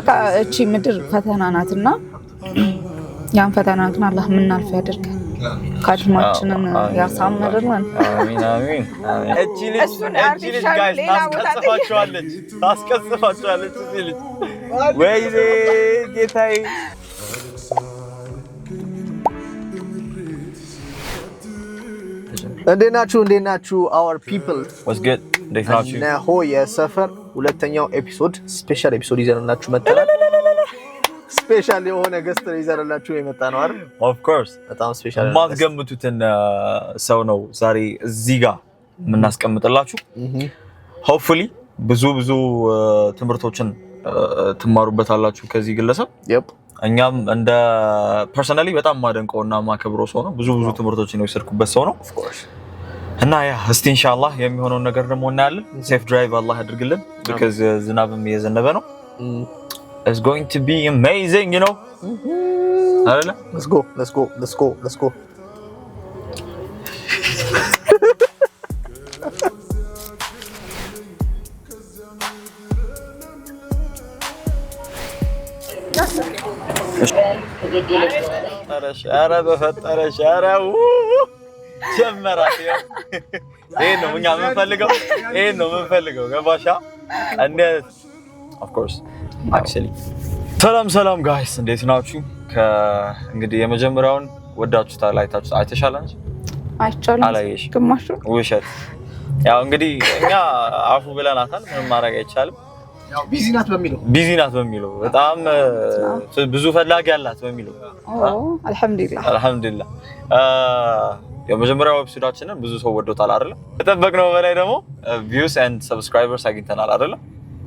በቃ እቺ ምድር ፈተና ናትና ያን ፈተና ግን አላህ ምናልፍ ያድርግ ካድማችንን ያሳምርልን አሚን አሚን እቺ ልጅ ጋይስ ታስቀጽፋቸዋለች እዚህ ልጅ ወይኔ ጌታዬ እንዴት ናችሁ our people what's good እንዴት ናችሁ ነሆ የሰፈር ሁለተኛው ኤፒሶድ ስፔሻል ኤፒሶድ ይዘንላችሁ መጣናል ስፔሻል የሆነ ገስት ይዘንላችሁ የመጣ ነው አይደል of course በጣም ስፔሻል ማትገምቱትን ሰው ነው ዛሬ እዚህ ጋር የምናስቀምጥላችሁ hopefully ብዙ ትምህርቶችን ትማሩበታላችሁ ከዚህ ግለሰብ yep እኛም እንደ ፐርሰናሊ በጣም ማደንቀውና ማከብረው ሰው ነው ብዙ ትምህርቶችን የወሰድኩበት ሰው ነው of course እና ያ እስቲ ኢንሻአላህ የሚሆነው ነገር ደግሞ እናያለን ሴፍ ድራይቭ አላህ ያድርግልን because ዝናብም እየዘነበ ነው it's going to be amazing you know አይደለ let's go ኧረ በፈጠረሽ ኧረ ጀመራት ይሄን ነው እኛ የምንፈልገው ገባሻ እንደ of course actually ሰላም ጋይስ እንዴት ናችሁ እንግዲህ የመጀመሪያውን ወዳችሁታል አይተሻል እንጂ አይቻልም ግማሹ ውሸት ያው እንግዲህ እኛ አፉ ብለናታል ምንም ማድረግ አይቻልም ያው ቢዚ ናት በሚለው በጣም ብዙ ፈላጊ ያላት በሚለው አልহামዱሊላህ የመጀመሪያው ኤፒሶዳችንን ብዙ ሰው ወዶታል አይደል ተጠበቅነው በላይ ደግሞ views and subscribers አግኝተናል አይደል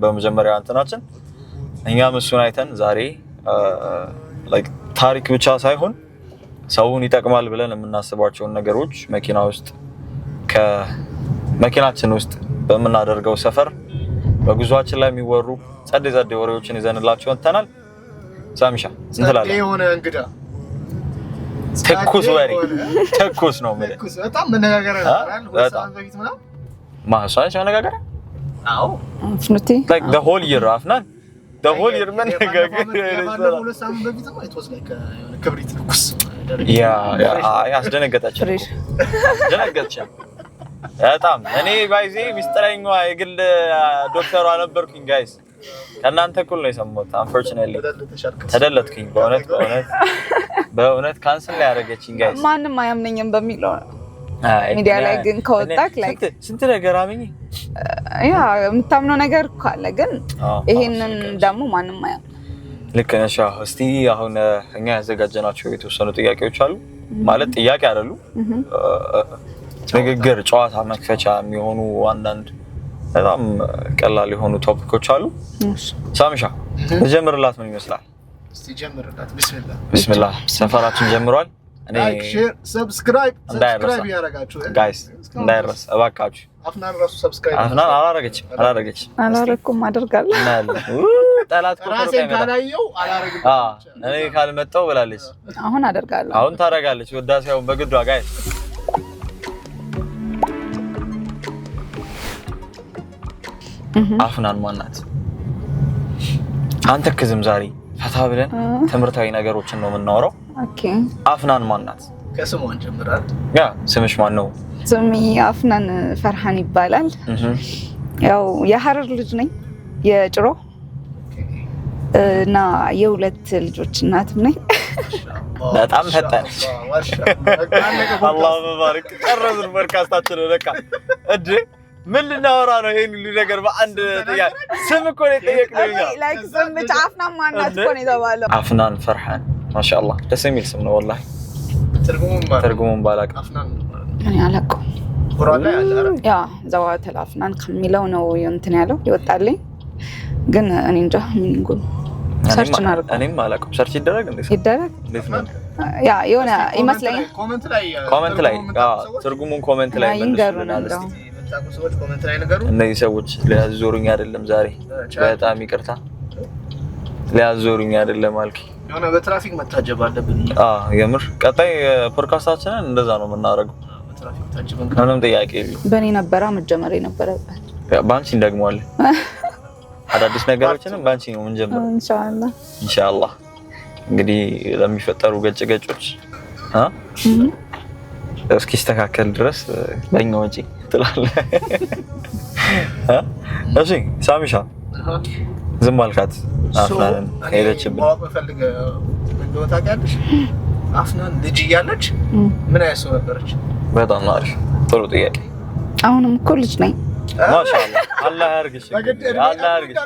በመጀመሪያው አንተናችን እኛም እሱን አይተን ዛሬ like ታሪክ ብቻ ሳይሆን ሰውን ይጠቅማል ብለን የምናስባቸውን ነገሮች መኪና ውስጥ ከመኪናችን ውስጥ በመናደርገው ሰፈር በጉዟችን ላይ የሚወሩ ጸደ ወሬዎችን ይዘንላችሁ ወጥተናል ሳሚሻ እንተላለን የሆነ እንግዳ ተኩስ ነው ማለት በጣም መነጋገር አይደል ወሳን በፊት ምናምን ማሳሽ መነጋገር አዎ ፍኑቲ like the whole year አፍናን the whole year መነጋገር ሁለት ሳምንት በፊት ነው it was like የሆነ ክብሪት ተኩስ ያ አስደነገጣችሁ በጣም እኔ ባይዜ ሚስጥረኛዋ የግል ዶክተሯ ነበርኩኝ ጋይስ ከናንተ እኩል ነው የሰማሁት unfortunately ተደለትኩኝ በእውነት ካንሰል ላይ ያደረገችኝ ጋይስ ማንንም አያምነኝም በሚለው ሚዲያ ላይ ግን ከወጣክ ላይክ ስንት ነገር አመኝ ያ የምታምነው ነገር ካለ ግን ይሄንን ደግሞ ማንንም አያምነኝ ልክ ነሽ እስቲ አሁን እኛ ያዘጋጀናቸው የተወሰኑ ጥያቄዎች አሉ ማለት ጥያቄ አይደሉ ንግግር ጨዋታ መክፈቻ የሚሆኑ አንዳንድ በጣም ቀላል የሆኑ ቶፒኮች አሉ ሳሚሻ ጀምርላት ምን ይመስላል እስቲ ጀምርላት ቢስሚላህ ሰፈራችን ጀምሯል እኔ ላይክ ሼር ሰብስክራይብ ያረጋችሁ ጋይስ እንዳይረሳ እባካችሁ አፍናን ራሱ ሰብስክራይብ አፍናን አላረኩም አደርጋለሁ ጠላት ራሴ ካላየው አላረግም እኔ ካልመጣው ብላለች አሁን አደርጋለሁ አሁን ታረጋለች ወዳሴው በግዷ ጋይስ አፍናን ማናት አንተ ከዝም ዛሬ ፈታ ብለን ትምርታዊ ነገሮችን ነው የምናወራው ኦኬ አፍናን ማናት ከስሟን ጀምራል ያ ስምሽ ማን ነው ስሜ አፍናን ፈርሃን ይባላል ያው የሐረር ልጅ ነኝ የጭሮ እና የሁለት ልጆች እናት ነኝ በጣም ፈጣንሽ አላህ መባረክ ቀረብን በርካስታችን ለካ እድ ምን ልናወራ ነው ይሄን ሁሉ ነገር በአንድ ጥያቄ ስም እኮ ነው የጠየቅነው ላይክ ስም ብቻ አፍናን ማናት እኮ ነው የተባለው አፍናን ፈርሃን ማሻአላህ ደስ የሚል ስም ነው والله ትርጉሙን ባላቅ አፍናን እኔ አላውቀውም ቁርአን ላይ አለ ያ ዘዋተል አፍናን ከሚለው ነው እንትን ያለው ይወጣልኝ ግን እኔ እንጃ ምን ጉን ሰርች እናርጋ እኔም አላውቀውም ሰርች ይደረግ እንዴ ያ የሆነ ይመስለኛል ኮሜንት ላይ ትርጉሙን ኮሜንት ላይ ይንገሩናል ሰዎች ኮሜንት ላይ ነገሩ እነዚህ ሰዎች ሊያዞሩኝ አይደለም ዛሬ በጣም ይቅርታ ሊያዞሩኝ አይደለም አልኪ የሆነ በትራፊክ መታጀብ አለብን የምር ቀጣይ ፖድካስታችንን እንደዛ ነው የምናደርገው በትራፊክ ታጅበን ምንም ጥያቄ የለም በእኔ ነበራ መጀመር የነበረበት ባንቺ እንደግመዋለን አዳዲስ ነገሮችንም ባንቺ ነው እንጀምር ኢንሻአላህ እንግዲህ ለሚፈጠሩ ገጭገጮች እስኪስተካከል ድረስ በእኛ ወጪ ትላለህ እሺ ሳሚሻ ዝም አልካት አፍናን ሄደችብን ማወቅ ፈልገ እንደው ታውቂያለሽ አፍናን ልጅ እያለች ምን አይሰው ነበረች በጣም አሪፍ ጥሩ ጥያቄ አሁንም እኮ ልጅ ነኝ ማሻአላህ አላህ ያርግሽ አላህ ያርግሽ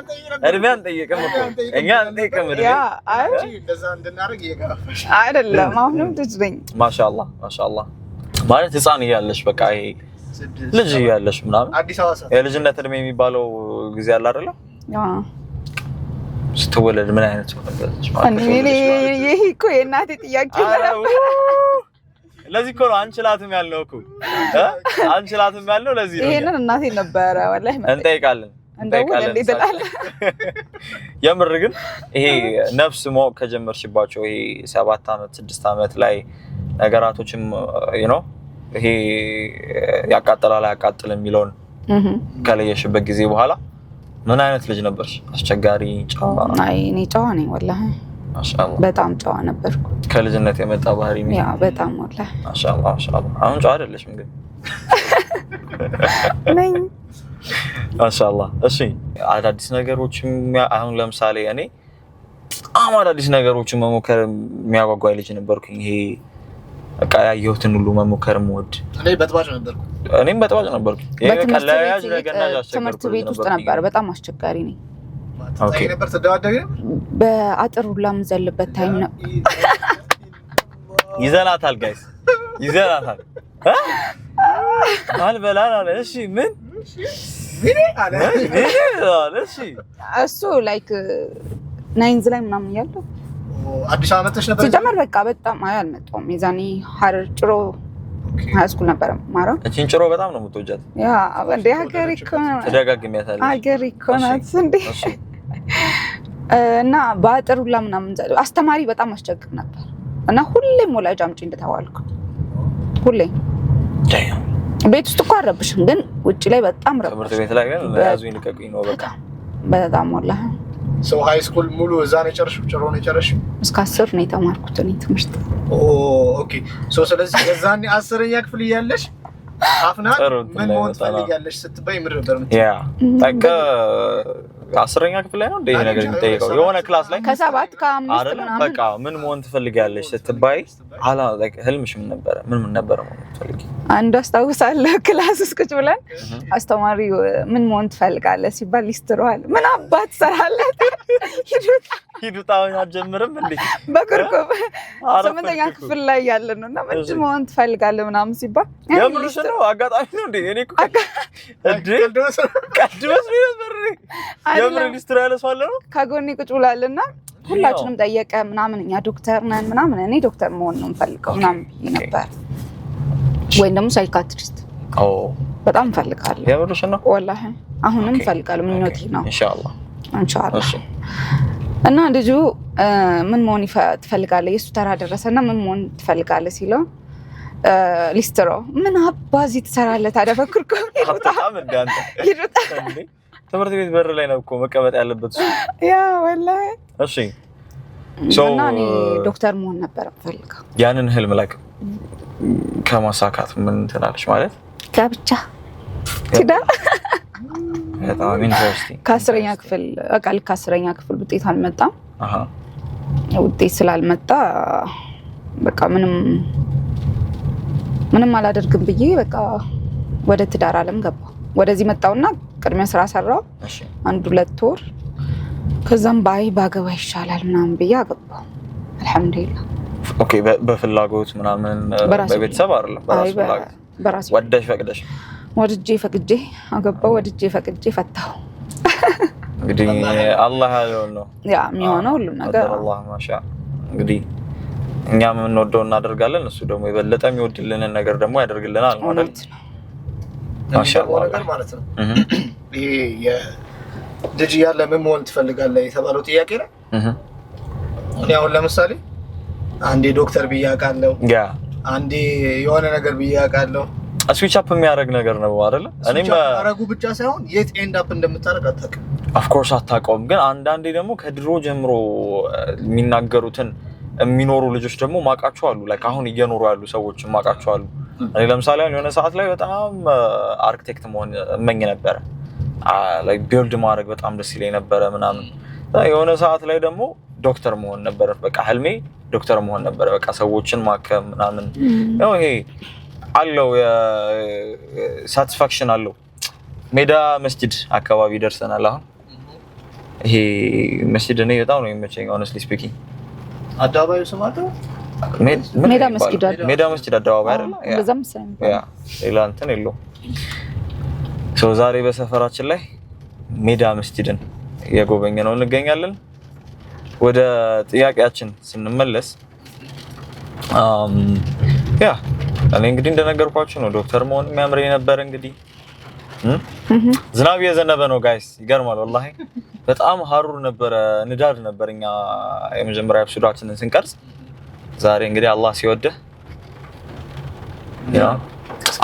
እድሜን ጠይቀም እኮ እኛ ጠይቀም እድሜ አይ እንደዛ እንድናረግ እየጋፋሽ አይደለም አሁንም ልጅ ነኝ ማሻአላህ ማሻአላህ ማለት ህፃን እያለሽ በቃ ይሄ ልጅ እያለሽ ምናምን አዲስ አበባ የልጅነት እድሜ የሚባለው ጊዜ አለ አይደለ ስትወለድ ምን አይነት ሰው ነበረች ማለት ነው ይሄ እኮ የእናቴ ጥያቄ ነበር ለዚህ እኮ ነው አንችላትም ያልነው እኮ አንችላትም ያልነው ለዚህ ነው ይሄንን እናቴ ነበር ወላሂ እንጠይቃለን የምር ግን ይሄ ነፍስ ማወቅ ከጀመርሽባቸው ይሄ 7 አመት 6 አመት ላይ ነገራቶችም ይሄ ያቃጥላል አያቃጥልም የሚለውን ከለየሽበት ጊዜ በኋላ ምን አይነት ልጅ ነበርሽ? አስቸጋሪ ጨዋ? አይ እኔ ጨዋ ነኝ ወላሂ ማሻአላህ በጣም ጨዋ ነበርኩ ከልጅነት የመጣ ባህሪ ነው ያ በጣም ወላሂ ማሻአላህ ማሻአላህ አሁን ጨዋ አይደለሽም ግን ነኝ ማሻአላህ እሺ አዳዲስ ነገሮችም አሁን ለምሳሌ እኔ አዳዲስ ነገሮችን መሞከር የሚያጓጓ ልጅ ነበርኩኝ ይሄ በቃ ያየሁትን ሁሉ መሞከር ሞድ እኔ በጥባጭ ነበርኩ እኔም በጥባጭ ነበርኩ የከላያጅ ነገርና ትምህርት ቤት ውስጥ ነበር በጣም አስቸጋሪ ነኝ ኦኬ ነበር ተደዋደገ በአጥር ሁላ ምዘልበት ታይም ነው ይዘናታል ጋይስ ይዘናታል አልበላና እሺ ምን አለ እሺ እሱ ላይክ ናይንዝ ላይ ምናምን ያለው አዲስ አመት ተሽ ነበር ሲጀመር በቃ በጣም አልመጣም የዛኔ ሐረር ጭሮ ሃይስኩል ነበር ማራው እቺን ጭሮ በጣም ነው የምትወጃት ያ እንደ ሀገር ኢኮኖሚ ተደጋግሚያታለሽ ሀገር ኢኮኖሚ እንደ እና በአጥር ሁላ ምናምን አስተማሪ በጣም አስቸግር ነበር እና ሁሌም ወላጅ አምጪ እንደተባልኩ ሁሌም ቤት ውስጥ እኮ አረብሽም ግን ውጪ ላይ በጣም ረብሽ ትምህርት ቤት ላይ ግን ያዙኝ ልቀቁኝ ነው በቃ በጣም ወላሂ ሶ ሃይ ስኩል ሙሉ እዛ ነው የጨረስሽው ጭሮ ነው የጨረስሽው እስከ 10 ነው የተማርኩት እኔ ትምህርት ኦኬ ሶ ስለዚህ የዛኔ 10ኛ ክፍል እያለሽ አፍና ምን መሆን ትፈልጊያለሽ ስትባይ ምን ነበር ያ ታከ 10ኛ ክፍል ላይ ነው እንደ ነገር የሚጠይቀው የሆነ ክላስ ላይ ከ7 ከ5 ምናምን በቃ ምን መሆን ትፈልጊያለሽ ስትባይ አላ ህልምሽ ምን ነበር መሆን ትፈልጊ አንዱ አስታውሳለሁ ክላስ ውስጥ ቁጭ ብለን አስተማሪ ምን መሆን ትፈልጋለህ ሲባል ሊስትሮ አለ ምን አባት ሰራለህ ሂዱታውን አጀምርም እንዴ በኩርኩም 8ኛ ክፍል ላይ ያለ ነውና ምን መሆን ትፈልጋለህ ምናምን ሲባል የምርሽ ነው አጋጣሚ ነው እንዴ እኔ እኮ እንዴ ቀድመስ ነበር የምር ሊስትሮ ያለ ሰው አለ ነው ከጎኔ ቁጭ ብላለና ሁላችንም ጠየቀ ምናምን እኛ ዶክተር ነን ምናምን እኔ ዶክተር መሆን ነው የምፈልገው ምናምን ነበር ወይ ደግሞ ሳይካትሪስት በጣም ፈልጋለሁ የምርሽ ነው ወላሂ አሁንም ፈልጋለሁ ምኞቴ ነው ኢንሻአላህ እና ልጁ ምን መሆን ትፈልጋለህ የሱ ተራ ደረሰና ምን መሆን ትፈልጋለህ ሲለው ሊስትሮ ምን አባዚ ትሰራለህ ታዲያ ፈክርኩ በጣም እንዳንተ እንዴ ትምህርት ቤት በር ላይ ነው እኮ መቀመጥ ያለበት ያ ወላሂ እሺ እና እኔ ዶክተር መሆን ነበር ፈልገው ያንን ህልም ላይ ከማሳካት ምን ትላለሽ ማለት ጋብቻ ትዳር በጣም ኢንትረስቲንግ ከ10ኛ ክፍል አቃል ከ10ኛ ክፍል ውጤት አልመጣም ውጤት ስላልመጣ በቃ ምንም አላደርግም ብዬ በቃ ወደ ትዳር ዓለም ገባሁ ወደዚህ መጣውና ቅድሚያ ስራ ሰራው 1-2 ወር ከዛም ባገባ ይሻላል ምናምን ብዬ አገባሁ አልহামዱሊላህ ኦኬ በፍላጎት ምናምን በቤተሰብ አይደለም በራስ ወደሽ ፈቅደሽ ወድጄ ፈቅጄ አገባሁ ወድጄ ፈቅጄ ፈታሁ እንግዲህ አላህ ያለው ነው ያ የሚሆነው ሁሉ ነገር አላህ ማሻ እንግዲህ እኛ ምን ወደው እናደርጋለን እሱ ደግሞ የበለጠ የሚወድልንን ነገር ደግሞ ያደርግልናል ማለት ነው ማሻአላህ ነገር ማለት ነው ይሄ የልጅ ያለ ምን መሆን ትፈልጋለህ የተባለው ጥያቄ ነው እኔ አሁን ለምሳሌ አንዴ ዶክተር ብያቃለሁ ያ አንዴ የሆነ ነገር ብያቃለሁ ስዊች አፕ የሚያደርግ ነገር ነው አይደል እኔም አረጉ ብቻ ሳይሆን የት ኤንድ አፕ እንደምታረግ አታውቅም of course አታውቀውም ግን አንዳንዴ ደግሞ ከድሮ ጀምሮ የሚናገሩትን የሚኖሩ ልጆች ደግሞ ማቃቸው አሉ like አሁን እየኖሩ ያሉ ሰዎች ማቃቸው አሉ እኔ ለምሳሌ የሆነ ሰዓት ላይ በጣም አርኪቴክት መሆን እመኝ ነበር like build ማድረግ በጣም ደስ ይለኝ ነበር ምናምን የሆነ ሰዓት ላይ ደግሞ ዶክተር መሆን ነበር በቃ ህልሜ ዶክተር መሆን ነበር በቃ ሰዎችን ማከም ምናምን ነው ይሄ አለው satisfaction አለው ሜዳ መስጂድ አካባቢ ደርሰናል አሁን ይሄ መስጂድ ነው በጣም ነው የሚመቸኝ honestly speaking አዳባዩ ስማቸው ሜዳ መስጂድ አዳባባይ አይደል በዛም ሰም ያ ኢላንተን የለው ሶ ዛሬ በሰፈራችን ላይ ሜዳ መስጂድን የጎበኘነው እንገኛለን ወደ ጥያቄያችን ስንመለስ ያ እኔ እንግዲህ እንደነገርኳችሁ ነው ዶክተር መሆን የሚያምረኝ ነበር እንግዲህ ዝናብ የዘነበ ነው ጋይስ ይገርማል والله በጣም ሀሩር ነበር ንዳድ ነበርኛ የመጀመሪያ ኤፒሶዳችንን ስንቀርጽ ዛሬ እንግዲህ አላህ ሲወደ ያ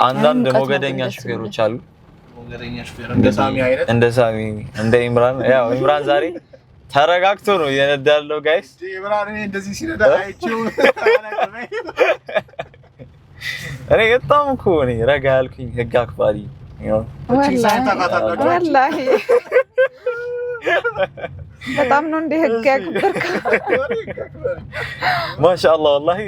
አንዳንድ ሞገደኛ ሹፌሮች አሉ ሞገደኛ ሹፌር እንደ ሳሚ እንደ ኢምራን ያው ኢምራን ዛሬ ተረጋግቶ ነው የነዳ ያለው ጋይስ ኢምራን እንደዚህ ሲነዳ አይቼው እኔ በጣም እኮ እኔ ረጋ ያልኩኝ ህግ አክባሪ والله በጣም ነው እንደ ህግ ያከበርከው ማሻአላህ والله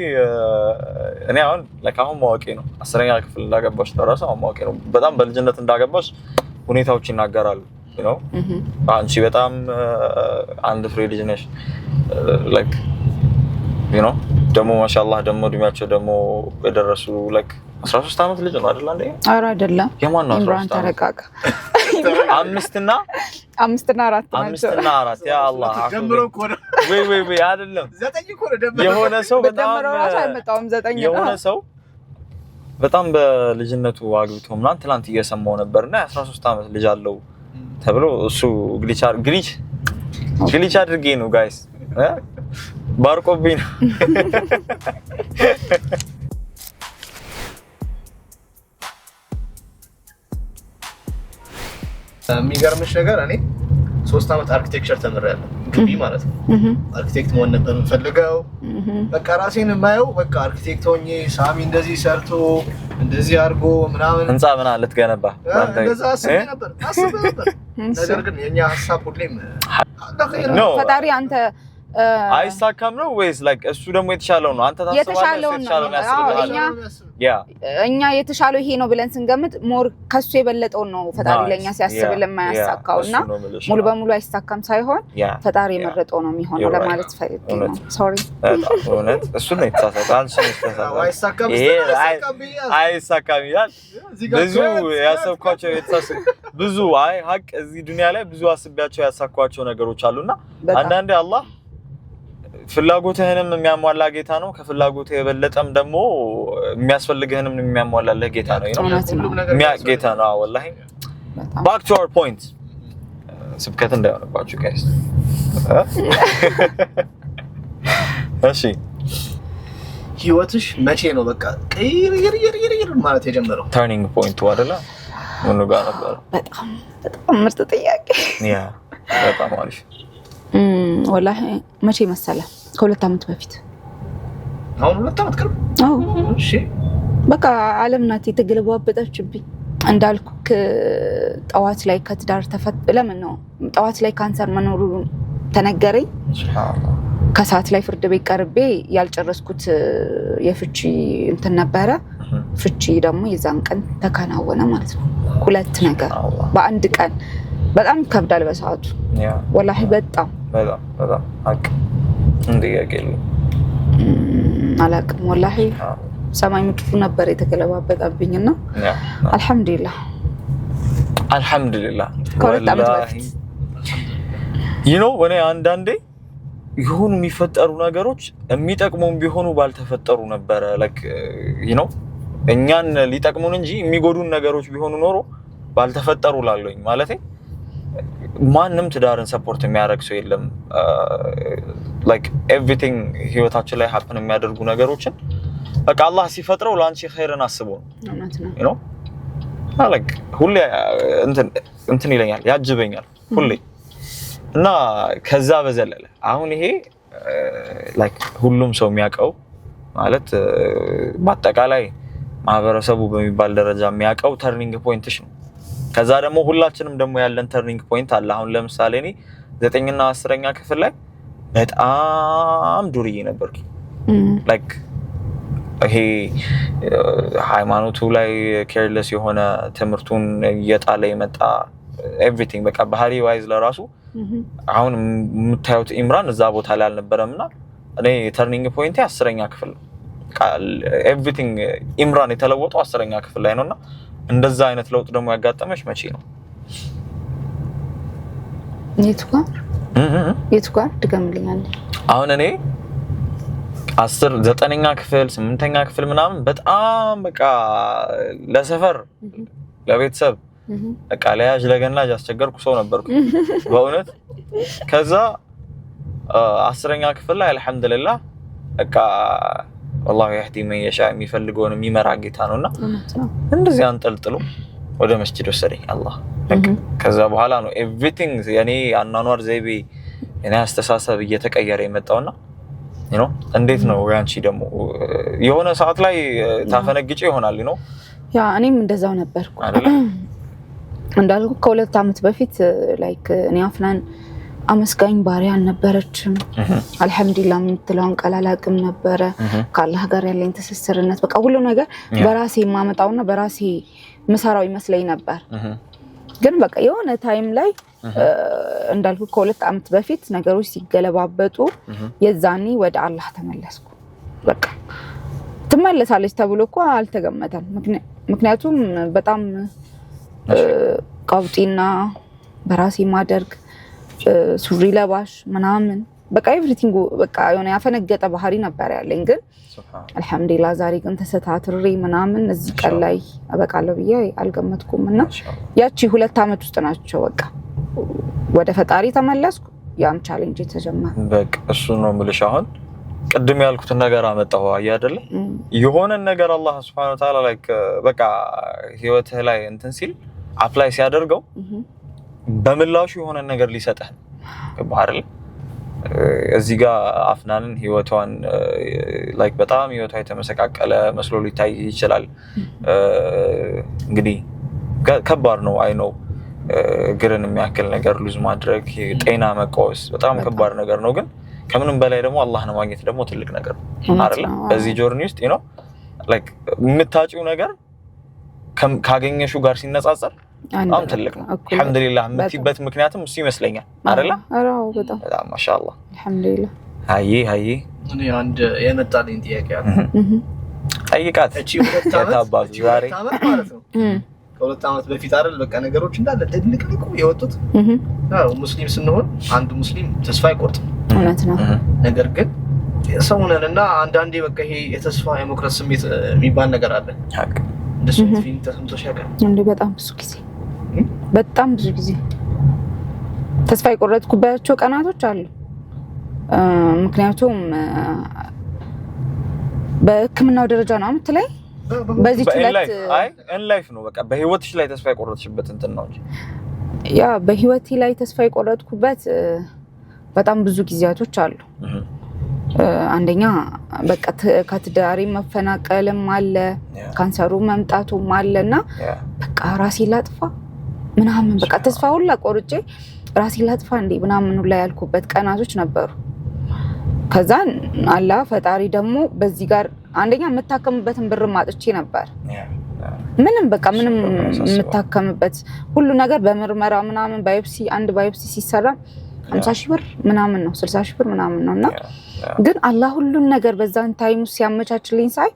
እኔ አሁን ለካሁን ማወቄ ነው 10ኛ ክፍል እንዳገባሽ ተራሳ ማወቄ ነው በጣም በልጅነት እንዳገባሽ ሁኔታዎች ይናገራሉ you know አንቺ በጣም አንድ ፍሬ ልጅ ነሽ like you know ደሞ ማሻአላህ ደሞ እድሜያቸው ደሞ በደረሱ like 13 አመት ልጅ ነው አይደል አንዴ አራ አይደለም የማን ነው ኢምራን ተረጋጋ 5 እና 4 ያ አላህ ደምሮ ኮረ ወይ አይደለም 9 ኮረ ደምሮ የሆነ ሰው በጣም አይመጣውም 9 የሆነ ሰው በጣም በልጅነቱ አግብቶ ምናምን ትላንት እየሰማው ነበርና 13 አመት ልጅ አለው ተብሎ እሱ ግሊች አድርጌ ነው ጋይስ ባርቆብኝ ነው የሚገርምሽ ነገር እኔ 3 አመት አርኪቴክቸር ተምሬያለሁ ግቢ ማለት ነው አርኪቴክት መሆን ነበር የምፈልገው በቃ ራሴን የማየው በቃ አርኪቴክት ሆኜ ሳሚ እንደዚህ ሰርቶ እንደዚህ አድርጎ ምናምን ህንጻ ምናምን ልትገነባ እንደዛ አስቤ ነበር ነገር ግን የኛ ሐሳብ ሁሌም ፈጣሪ አንተ አይሳካም ነው ወይስ like እሱ ደግሞ የተሻለው ነው አንተ ታስባለህ የተሻለው ነው እኛ የተሻለው ይሄ ነው ብለን ስንገምት ሞር ከሱ የበለጠው ነው ፈጣሪ ለኛ ሲያስብልን ማያሳካውና ሙሉ በሙሉ አይሳካም ሳይሆን ፈጣሪ የመረጠው ነው የሚሆነው ለማለት ፈልጌ ነው ሶሪ እውነት እሱ ነው የተሳሳታል አይሳካም ይላል ብዙ ያሰብኳቸው ብዙ ሀቅ እዚህ ዱንያ ላይ ብዙ አስቢያቸው ያሳኳቸው ነገሮች አሉና አንዳንዴ አላህ ፍላጎትህንም የሚያሟላ ጌታ ነው ከፍላጎትህ የበለጠም ደግሞ የሚያስፈልግህንም የሚያሟላልህ ጌታ ነው ጌታ ነው والله back to our point ስብከት እንዳይሆንባችሁ guys እሺ ህይወትሽ መቼ ነው በቃ ቀይር ማለት የጀመረው turning point አይደለ ምን ጋር ነበር በጣም ምርጥ ጥያቄ ያ በጣም አሪፍ والله መቼ መሰለ ከ2 አመት በፊት አሁን 2 አመት ቀር እሺ በቃ ዓለም ናት የተገለባበጠችብኝ እንዳልኩክ ጠዋት ላይ ከትዳር ለምን ነው ጠዋት ላይ ካንሰር መኖሩ ተነገረኝ ከሰዓት ላይ ፍርድ ቤት ቀርቤ ያልጨረስኩት የፍቺ እንትን ነበረ ፍቺ ደግሞ የዛን ቀን ተከናወነ ማለት ነው ሁለት ነገር በአንድ ቀን በጣም ከብዳል በሰዓቱ والله በጣም አቅ እንዲያገሉ አላቅም والله ሰማይ ምድሩ ነበር የተገለባበጠብኝና አልহামዱሊላህ والله you know when አንዳንዴ ይሁን የሚፈጠሩ ነገሮች የሚጠቅሙን ቢሆኑ ባልተፈጠሩ ነበር like you know እኛን ሊጠቅሙን እንጂ የሚጎዱን ነገሮች ቢሆኑ ኖሮ ባልተፈጠሩ ላለኝ ማለት ማንንም ትዳርን ሰፖርት የሚያደርግ ሰው የለም like everything ህይወታችን ላይ happen የሚያደርጉ ነገሮችን በቃ አላህ ሲፈጥረው ላንቺ ኸይርን አስቦ ነው you know like ሁሌ እንትን ይለኛል ያጅበኛል ሁሌ እና ከዛ በዘለለ አሁን ይሄ ላይክ ሁሉም ሰው የሚያውቀው ማለት በአጠቃላይ ማህበረሰቡ በሚባል ደረጃ የሚያውቀው ተርኒንግ ፖይንትሽ ነው። ከዛ ደግሞ ሁላችንም ደግሞ ያለን ተርኒንግ ፖይንት አለ። አሁን ለምሳሌ እኔ 9ኛ 10ኛ ክፍል ላይ በጣም ዱርዬ ነበርኩ። ላይክ ይሄ ሃይማኖቱ ላይ ኬርለስ የሆነ ትምህርቱን እየጣለ የመጣ ኤቭሪቲንግ በቃ ባህሪ ዋይዝ ለራሱ አሁን የምታዩት ኢምራን እዛ ቦታ ላይ አልነበረምና እኔ ተርኒንግ ፖይንቴ 10ኛ ክፍል ነው። ኤቭሪቲንግ ኢምራን የተለወጠው 10ኛ ክፍል ላይ ነውና እንደዛ አይነት ለውጥ ደግሞ ያጋጠመሽ መቼ ነው? የቱ ጋር ድገምልኛል። አሁን እኔ 9ኛ ክፍል 8ኛ ክፍል ምናምን በጣም በቃ ለሰፈር ለቤተሰብ በቃ ለያዥ ለገናጅ አስቸገርኩ ሰው ነበርኩ በእውነት። ከዛ 10ኛ ክፍል ላይ አልহামዱሊላህ በቃ والله يهدي من يشاء የሚፈልገውን የሚመራ ጌታ ነውና እንደዚህ አንጠልጥሎ ወደ መስጂድ ወሰደኝ አላህ። ከዛ በኋላ ነው ኤቭሪቲንግ የኔ አናኗር ዘይቤ የኔ አስተሳሰብ እየተቀየረ የመጣውና እንዴት ነው ያንቺ ደግሞ የሆነ ሰዓት ላይ ታፈነግጪ ይሆናል ያ እኔም እንደዛው ነበርኩ እንዳልኩ ከ2 አመት በፊት ላይክ እኔ አፍናን አመስጋኝ ባሪያ አልነበረችም። አልহামዱሊላህ የምትለውን ቃል አላቅም ነበረ። ከአላህ ጋር ያለኝ ትስስርነት በቃ ሁሉ ነገር በራሴ ማመጣውና በራሴ መሰራው ይመስለኝ ነበር። ግን በቃ የሆነ ታይም ላይ እንዳልኩ ከ2 አመት በፊት ነገሮች ሲገለባበጡ የዛኔ ወደ አላህ ተመለስኩ። በቃ ትመለሳለች ተብሎ እኮ አልተገመተም። ምክንያቱም በጣም ቀውጢና በራሴ ማደርግ ሱሪ ለባሽ ምናምን በቃ ኤቭሪቲንግ በቃ የሆነ ያፈነገጠ ባህሪ ነበር ያለኝ። ግን አልহামዱሊላህ ዛሬ ግን ተሰታትሬ ምናምን እዚህ ቀን ላይ አበቃለሁ ብዬ አልገመትኩምና ያቺ 2 አመት ውስጥ ናቸው በቃ ወደ ፈጣሪ ተመለስኩ። ያም ቻሌንጅ ተጀመረ። በቃ እሱ ነው የምልሽ። አሁን ቅድም ያልኩት ነገር አመጣው አይደለ? የሆነ ነገር አላህ Subhanahu Wa Ta'ala ላይክ በቃ ህይወትህ ላይ እንትን ሲል አፕላይ ሲያደርገው በመላሹ የሆነ ነገር ሊሰጥህ ባህርል እዚህ ጋር አፍናንን ህይወቷን ላይክ በጣም ህይወቷ የተመሰቃቀለ መስሎ ሊታይ ይችላል። እንግዲህ ከባድ ነው አይ ነው ግርን የሚያክል ነገር ሉዝ ማድረግ ጤና መቆስ በጣም ከባድ ነገር ነው። ግን ከምንም በላይ ደግሞ አላህን ማግኘት ደግሞ ትልቅ ነገር ነው አይደል? በዚህ ጆርኒ ውስጥ ላይክ የምታጪው ነገር ካገኘሽው ጋር ሲነጻጸር በጣም ትልቅ ነው። አልহামዱሊላህ የምትይበት ምክንያቱም እሱ ይመስለኛል አይደል? አዎ በጣም ማሻአላህ አልহামዱሊላህ። አይ እኔ አንድ የመጣልኝ ጥያቄ አለ። ጠይቃት። እቺ 2 አመት ዛሬ ማለት ነው ከ2 አመት በፊት አይደል በቃ ነገሮች እንዳለ ድልቅልቁ የወጡት። አዎ ሙስሊም ስንሆን አንድ ሙስሊም ተስፋ አይቆርጥም። እውነት ነው። ነገር ግን ሰውነንና አንዳንዴ በቃ ይሄ የተስፋ የመቁረጥ ስሜት የሚባል ነገር አለ። ሀቅ እንደሱ ፊልም ተሰምቶሽ ያውቃል እንዴ? በጣም ብዙ ጊዜ ተስፋ የቆረጥኩባቸው ቀናቶች አሉ። ምክንያቱም በሕክምናው ደረጃ ነው የምትለኝ በዚህ ሁለት ላይፍ ነው በቃ በህይወትሽ ላይ ተስፋ የቆረጥሽበት እንትን ነው እንጂ ያ በህይወቴ ላይ ተስፋ የቆረጥኩበት በጣም ብዙ ጊዜያቶች አሉ። አንደኛ በቃ ከትዳሬ መፈናቀልም አለ፣ ካንሰሩ መምጣቱም አለና በቃ ራሴ ላጥፋ ምናምን በቃ ተስፋ ሁላ ቆርጬ ራሴ ላጥፋ እንዴ ምናምን ላይ ያልኩበት ቀናቶች ነበሩ። ከዛን አላህ ፈጣሪ ደግሞ በዚህ ጋር አንደኛ መታከምበትን ብር ማጥቼ ነበር። ምንም በቃ ምንም መታከምበት ሁሉ ነገር በመርመራ ምናምን ባዮፕሲ አንድ ባዮፕሲ ሲሰራ 50,000 ብር ምናምን ነው 60,000 ብር ምናምን ነውና ግን አላህ ሁሉን ነገር በዛን ታይም ሲያመቻችልኝ ሳይ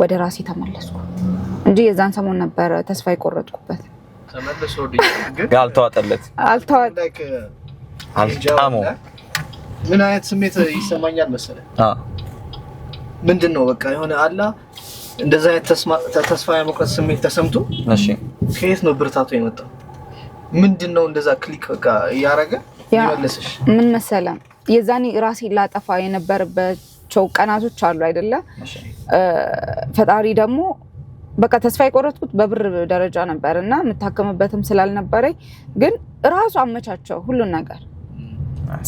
ወደ ራሴ ተመለስኩ እንጂ የዛን ሰሞን ነበር ተስፋ የቆረጥኩበት። ተመለሰውልኝ ግን ያልተዋጠለት አልጣሙ ምን አይነት ስሜት ይሰማኛል መሰለህ? ምንድነው በቃ የሆነ አላህ እንደዛ አይነት ተስፋ የመቁረጥ ስሜት ተሰምቶ እሺ ከየት ነው ብርታቱ የመጣው? ምንድነው እንደዛ ክሊክ በቃ ያረጋ ይመለስሽ? ምን መሰለህ የዛኔ ራሴ ላጠፋ የነበረባቸው ቀናቶች አሉ አይደለ? ፈጣሪ ደግሞ በቃ ተስፋ የቆረጥኩት በብር ደረጃ ነበርና መታከምበትም ስላልነበረኝ ግን ራሱ አመቻቸው ሁሉ ነገር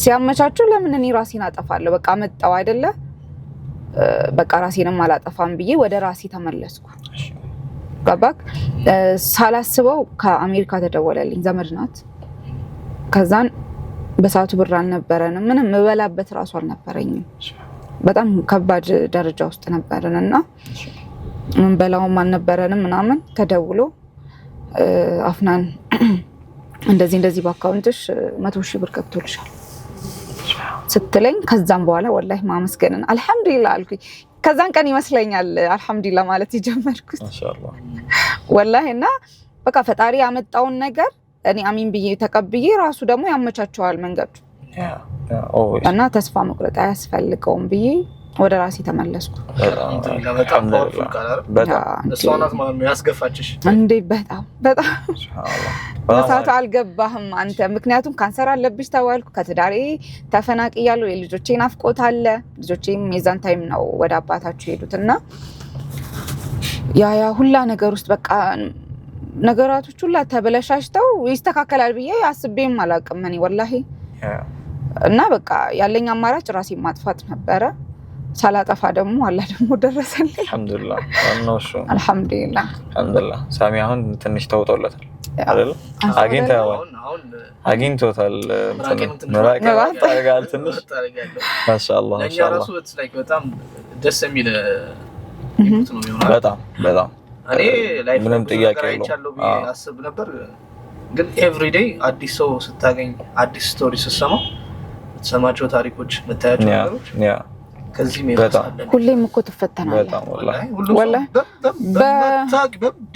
ሲያመቻቹ ለምን እኔ ራሴን አጠፋለሁ በቃ መጣው አይደለ በቃ ራሴንም አላጠፋም ብዬ ወደ ራሴ ተመለስኩ ገባክ ሳላስበው ከአሜሪካ ተደወለልኝ ዘመድ ናት ከዛን በሰዓቱ ብር አልነበረንም ምንም መበላበት ራሱ አልነበረኝም በጣም ከባድ ደረጃ ውስጥ ነበርንና ምን በላውም አልነበረንም ምናምን ተደውሎ አፍናን እንደዚህ በአካውንትሽ 100,000 ብር ገብቶልሻል ስትለኝ ከዛም በኋላ ወላሂ ማመስገንን አልহামዱሊላህ አልኩኝ ከዛን ቀን ይመስለኛል አልহামዱሊላህ ማለት ይጀመርኩት ማሻአላህ ወላሂ እና በቃ ፈጣሪ ያመጣውን ነገር እኔ አሚን ብዬ ተቀብዬ ራሱ ደግሞ ያመቻቸዋል መንገዱ እና ተስፋ መቁረጥ አያስፈልገውም ብዬ ወደ ራሴ ተመለስኩ በጣም እሷናት ማለት ነው ያስገፋችሽ እንዴ በጣም ሱብሃንአላህ በሰዓቱ አልገባህም አንተ ምክንያቱም ካንሰር አለብሽ ተባልኩ ከትዳሬ ተፈናቅያለሁ የልጆቼ ናፍቆት አለ ልጆቼም የዛን ታይም ነው ወደ አባታቸው ሄዱትና ያ ሁላ ነገር ውስጥ በቃ ነገራቶች ሁላ ተበለሻሽተው ይስተካከላል ብዬ አስቤም አላቅም እኔ ወላሂ እና በቃ ያለኝ አማራጭ ራሴን ማጥፋት ነበረ ሳላጠፋ ደግሞ አላህ ደግሞ ደረሰልኝ አልহামዱሊላህ አልহামዱሊላህ ሳሚ አሁን ትንሽ ተውጦለታል አይደል አግኝቶታል ምራቅ ታርጋል ትንሽ ማሻአላህ ማሻአላህ በጣም ደስ የሚል ይሙት ነው የሚሆነው በጣም እኔ ላይፍ ምንም ጥያቄ የለውም አስብ ነበር ግን ኤቭሪ ዴይ አዲስ ሰው ስታገኝ አዲስ ስቶሪ ስትሰማ ተሰማቸው ታሪኮች መታያቸው ነገሮች ከዚህ በጣም ሁሌም እኮ ተፈተናለህ በጣም ወላሂ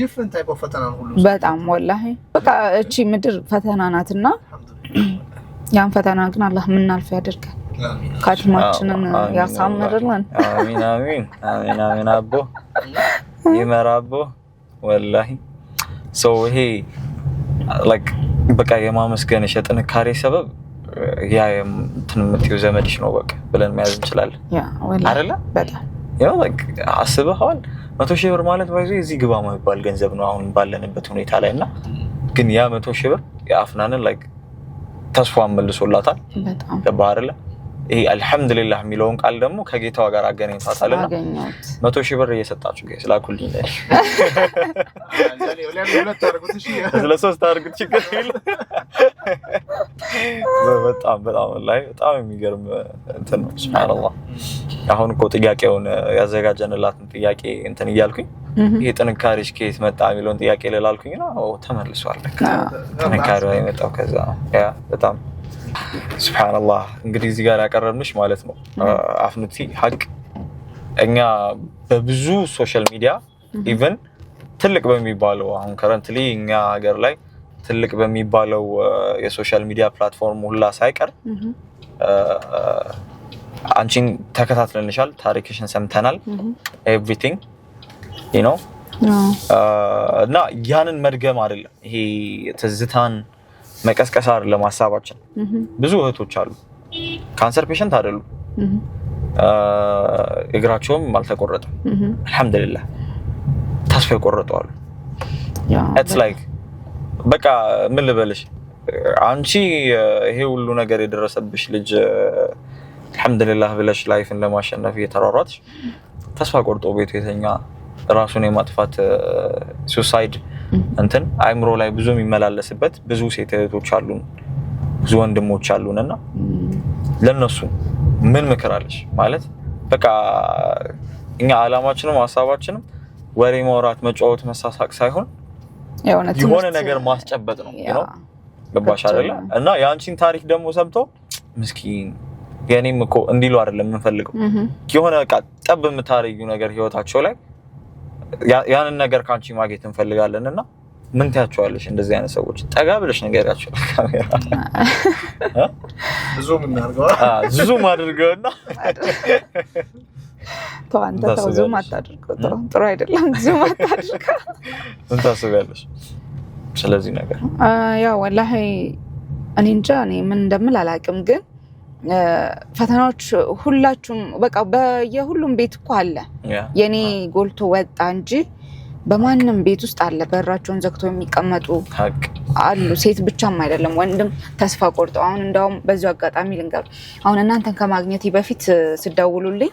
ዲፍረንት ታይፕ ኦፍ ፈተና ሁሉ በጣም ወላሂ በቃ እቺ ምድር ፈተና ናትና ያን ፈተና ግን አላህ ምናልፍ ያደርጋል ካትማችንን ያሳምርልን አሚን አሚን አሚን አሚን አቦ ይመራቦ ወላሂ ሶ ይሄ ላይክ በቃ የማመስገንሽ የጥንካሬ ሰበብ ያ እንትምትዩ ዘመድሽ ነው በቃ ብለን መያዝ እንችላለን ያ ወላሂ አይደለ በጣም ያው ላይክ አስበሃል 100,000 ብር ማለት ባይዞ እዚህ ግባ ማይባል ገንዘብ ነው አሁን ባለንበት ሁኔታ ላይና ግን ያ 100,000 ብር ያፍናንን ላይክ ተስፋ መልሶላታል በጣም ተባረለ ይሄ አልহামዱሊላህ የሚለውን ቃል ደግሞ ከጌታዋ ጋር አገናኝታታልና 100,000 ብር እየሰጣችሁ ጋር ስላኩልኝ ላይ ለሶስት አርጉት ችግር የለም በጣም ላይ በጣም የሚገርም እንትን ነው ሱብሃንአላህ አሁን እኮ ጥያቄውን ያዘጋጀንላትን ጥያቄ እንትን እያልኩኝ ይሄ ጥንካሬሽ ከየት መጣ የሚለውን ጥያቄ ለላልኩኝና ተመልሷል ጥንካሬው የመጣው ከዛ ያ በጣም ሱብሃንአላህ እንግዲህ እዚህ ጋር ያቀረብንሽ ማለት ነው አፍኑቲ ሀቅ እኛ በብዙ ሶሻል ሚዲያ ኢቭን ትልቅ በሚባለው አሁን ከረንትሊ እኛ ሀገር ላይ ትልቅ በሚባለው የሶሻል ሚዲያ ፕላትፎርም ሁላ ሳይቀር አንቺን ተከታትለንሻል ታሪክሽን ሰምተናል ኤቭሪቲንግ you know እና ያንን መድገም አይደለም ይሄ ትዝታን መቀስቀስ አይደለም ሐሳባችን ብዙ እህቶች አሉ ካንሰር ፔሸንት አይደሉም እግራቸውም አልተቆረጠም አልহামዱሊላህ ተስፋ የቆረጡ አሉ it's like በቃ ምን ልበልሽ አንቺ ይሄ ሁሉ ነገር የደረሰብሽ ልጅ አልহামዱሊላህ ብለሽ ላይፍን ለማሸነፍ እየተሯሯጥሽ ተስፋ ቆርጦ ቤቱ የተኛ ራሱን የማጥፋት ሱሳይድ እንትን አይምሮ ላይ ብዙ የሚመላለስበት ብዙ ሴት እህቶች አሉን ብዙ ወንድሞች አሉንና ለነሱ ምን ምክራለሽ ማለት በቃ እኛ አላማችንም ሐሳባችንም ወሬ ማውራት መጫወት መሳሳቅ ሳይሆን የሆነ ነገር ማስጨበጥ ነው you know ገባሽ አይደለ እና ያንቺን ታሪክ ደግሞ ሰምተው ምስኪን የኔም እኮ እንዲሉ አይደለም እንፈልገው የሆነ በቃ ጠብ የምታረዩ ነገር ህይወታቸው ላይ ያንን ነገር ካንቺ ማግኘት እንፈልጋለንና ምን ታያቸዋለሽ እንደዚህ አይነት ሰዎች ጠጋ ብለሽ ነገራቸው ካሜራ ዙም እናርገው ዙም አድርገውና ተዋንተ ዙም አታድርገው ጥሩ አይደለም ዙም አታድርገው ምን ታስቢያለሽ ስለዚህ ነገር ያ ወላሂ እኔ እንጃ እኔ ምን እንደምል አላውቅም ግን ፈተናዎች ሁላችሁም በቃ በየሁሉም ቤት እኮ አለ የኔ ጎልቶ ወጣ እንጂ በማንንም ቤት ውስጥ አለ በራቸውን ዘግተው የሚቀመጡ አሉ ሴት ብቻም አይደለም ወንድም ተስፋ ቆርጦ አሁን እንደውም በዚሁ አጋጣሚ ልንገር አሁን እናንተን ከማግኘቴ በፊት ስደውሉልኝ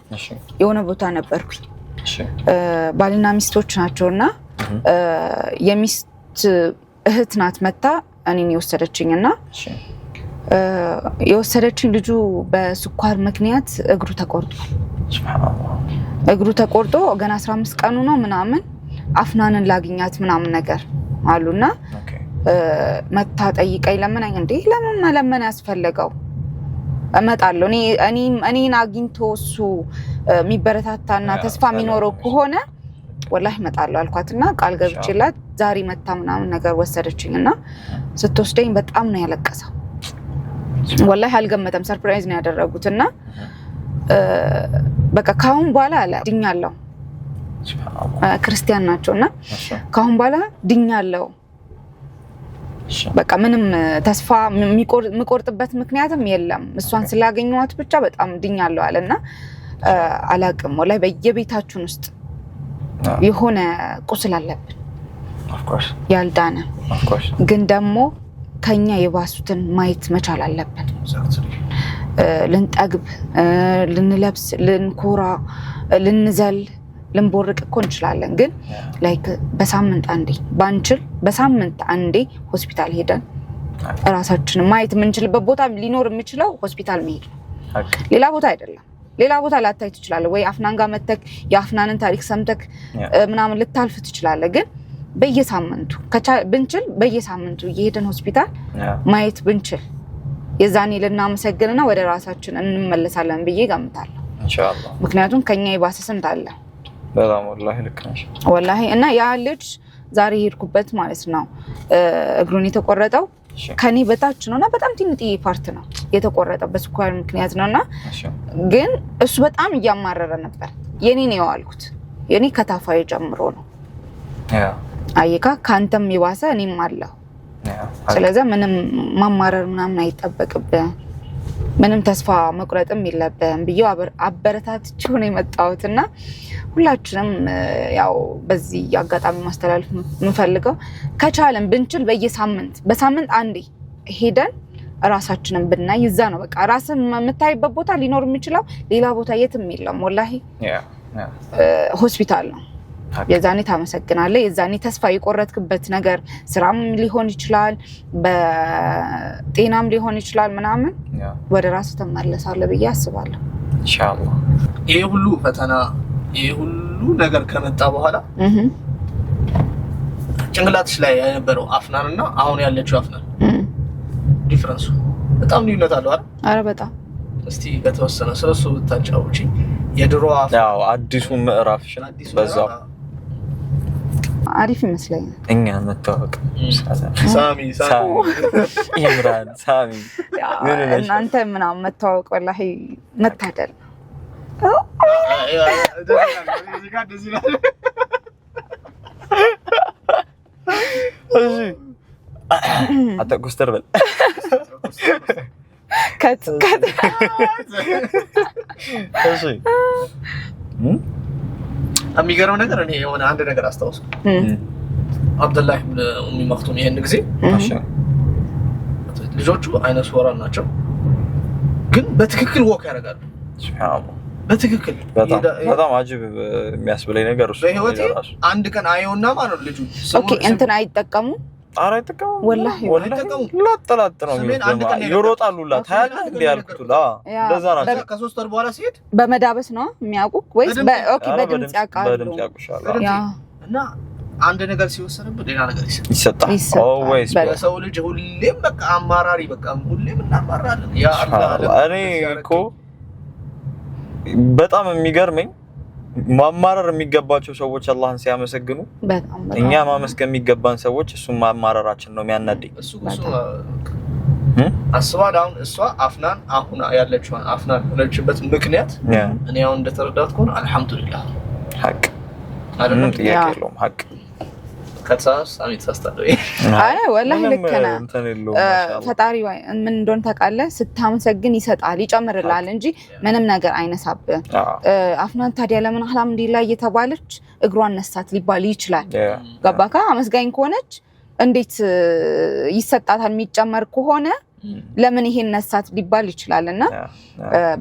የሆነ ቦታ ነበርኩኝ ባልና ሚስቶች ናቸውና የሚስት እህት ናት መታ እኔን የወሰደችኝና የወሰደችኝ ልጁ በስኳር ምክንያት እግሩ ተቆርጧል እግሩ ተቆርጦ ገና 15 ቀኑ ነው ምናምን አፍናንን ላግኛት ምናምን ነገር አሉና መታ ጠይቀኝ ለምናኝ እንዴ ለምን መለመን ያስፈልገው እመጣለሁ እኔን አግኝቶ እሱ የሚበረታታና ተስፋ የሚኖረው ከሆነ ወላሂ እመጣለሁ አልኳትና ቃል ገብቼላት ዛሬ መታ ምናምን ነገር ወሰደችኝና ስትወስደኝ በጣም ነው ያለቀሰው ወላሂ አልገመተም ሰርፕራይዝ ነው ያደረጉትና በቃ ካሁን በኋላ አለ ድኛለሁ ክርስቲያን ናቸውና ካሁን በኋላ ድኛለሁ በቃ ምንም ተስፋ የሚቆርጥበት ምክንያትም የለም እሷን ስላገኘኋት ብቻ በጣም ድኛለሁ አለና አላቅም ወላሂ በየቤታችን ውስጥ የሆነ ቁስል አለብን ያልዳነ ግን ደግሞ ከኛ የባሱትን ማየት መቻል አለብን ልንጠግብ ልንለብስ ልንኮራ ልንዘል ልንቦርቅ እኮ እንችላለን ግን ላይክ በሳምንት አንዴ ባንችል በሳምንት አንዴ ሆስፒታል ሄደን ራሳችንን ማየት የምንችልበት ቦታ ሊኖር የሚችለው ሆስፒታል መሄድ ሌላ ቦታ አይደለም ሌላ ቦታ ላታይ ትችላለህ ወይ አፍናን ጋር መተክ የአፍናንን ታሪክ ሰምተክ ምናምን ልታልፍ ትችላለህ ግን በየሳምንቱ ብንችል በየሳምንቱ እየሄድን ሆስፒታል ማየት ብንችል የዛኔ ልናመሰግንና ወደ ራሳችን እንመለሳለን ብዬ ገምታለሁ ኢንሻአላህ ምክንያቱም ከኛ የባሰ ስንት አለ በጣም ወላሂ ልክ ነሽ ወላሂ እና ያ ልጅ ዛሬ ሄድኩበት ማለት ነው እግሩን የተቆረጠው ከኔ በታች ነውና በጣም ትንጥዬ ፓርት ነው የተቆረጠው በስኳር ምክንያት ነውና ግን እሱ በጣም እያማረረ ነበር የኔ ነው ያልኩት የኔ ከታፋይ ጀምሮ ነው አይካ ካንተም ይባሰ እኔም አለው ስለዚህ ምንም ማማረር ምናምን አይጠበቅብህ ምንም ተስፋ መቁረጥም የለብህም ብዬው አበረታትቼው ነው የመጣሁትና ሁላችንም ያው በዚህ አጋጣሚ ማስተላለፍ የምፈልገው ከቻለን ብንችል በሳምንት አንዴ ሄደን ራሳችንን ብናይ ይዛ ነው በቃ ራስን የምታይበት ቦታ ሊኖር የሚችለው ሌላ ቦታ የትም የለም ወላሂ ሆስፒታል ነው የዛኔ ታመሰግናለህ የዛኔ ተስፋ የቆረጥክበት ነገር ስራም ሊሆን ይችላል በጤናም ሊሆን ይችላል ምናምን ወደ ራስ ተመለሳለህ ብዬ አስባለሁ ኢንሻአላህ ይሄ ሁሉ ፈተና ይሄ ሁሉ ነገር ከመጣ በኋላ ጭንቅላትሽ ላይ የነበረው አፍናንና አሁን ያለችው አፍናን ዲፈረንሱ በጣም ልዩነት አለው አይደል አረ በጣም እስቲ በተወሰነ ስለሱ ብታጫውቺ የድሮ ያው አዲሱ ምዕራፍሽ በዛው አሪፍ ይመስለኛል እኛ መተዋወቅ ሳሚ ኢምራን ሳሚ እናንተ ምናምን መተዋወቅ ወላሂ መታደል አትቆስተር በል ከት እሺ የሚገርም ነገር እኔ የሆነ አንድ ነገር አስታውስ አብደላህ ኢብኑ ኡሚ መክቱም ይሄን ጊዜ ልጆቹ አይነ ስውራን ናቸው ግን በትክክል ወክ ያደርጋሉ ሱብሃንአላህ በትክክል በጣም አጅብ የሚያስብለኝ ነገር እሱ በህይወቴ አንድ ቀን አየውና ማለት ልጁ ኦኬ እንትን አይጠቀሙ አረ አይጠቀሙ ወላሂ ላጥላጥ ነው ይሮጣሉላ ታያለህ እንዴ ያልኩት እንደዛ ናቸው ከ3 ወር በኋላ ሲሄድ በመዳበስ ነው የሚያውቁት ወይስ ኦኬ በድምጽ ያውቃሉ በድምጽ ያውቁሻል እና አንድ ነገር ሲወሰንበት ሌላ ነገር ይሰጣል ኦልዌይስ በሰው ልጅ ሁሌም በቃ አማራሪ በቃ ሁሌም እናማራለን ያ አላህ እኔ እኮ በጣም የሚገርመኝ ማማረር የሚገባቸው ሰዎች አላህን ሲያመሰግኑ እኛ ማመስገን የሚገባን ሰዎች እሱን ማማረራችን ነው የሚያናደኝ አስባለሁ አሁን እሷ አፍናን አሁን ያለችው አፍናን ሆነችበት ምክንያት እኔ አሁን እንደተረዳሁት ከሆነ አልহামዱሊላህ ሐቅ አይደለም ጥያቄ የለውም ሐቅ ከተሳስ አሚት ሳስታለው አይ ወላሂ ልክ ነህ ፈጣሪ ምን እንደሆነ ታውቃለህ ስታመሰግን ይሰጣል ይጨምርልሃል እንጂ ምንም ነገር አይነሳብህ አፍናን ታዲያ ለምን አልহামዱሊላህ እየተባለች እግሯን ነሳት ሊባል ይችላል ገባካ አመስጋኝ ከሆነች እንዴት ይሰጣታል የሚጨመር ከሆነ ለምን ይሄን ነሳት ሊባል ይችላልና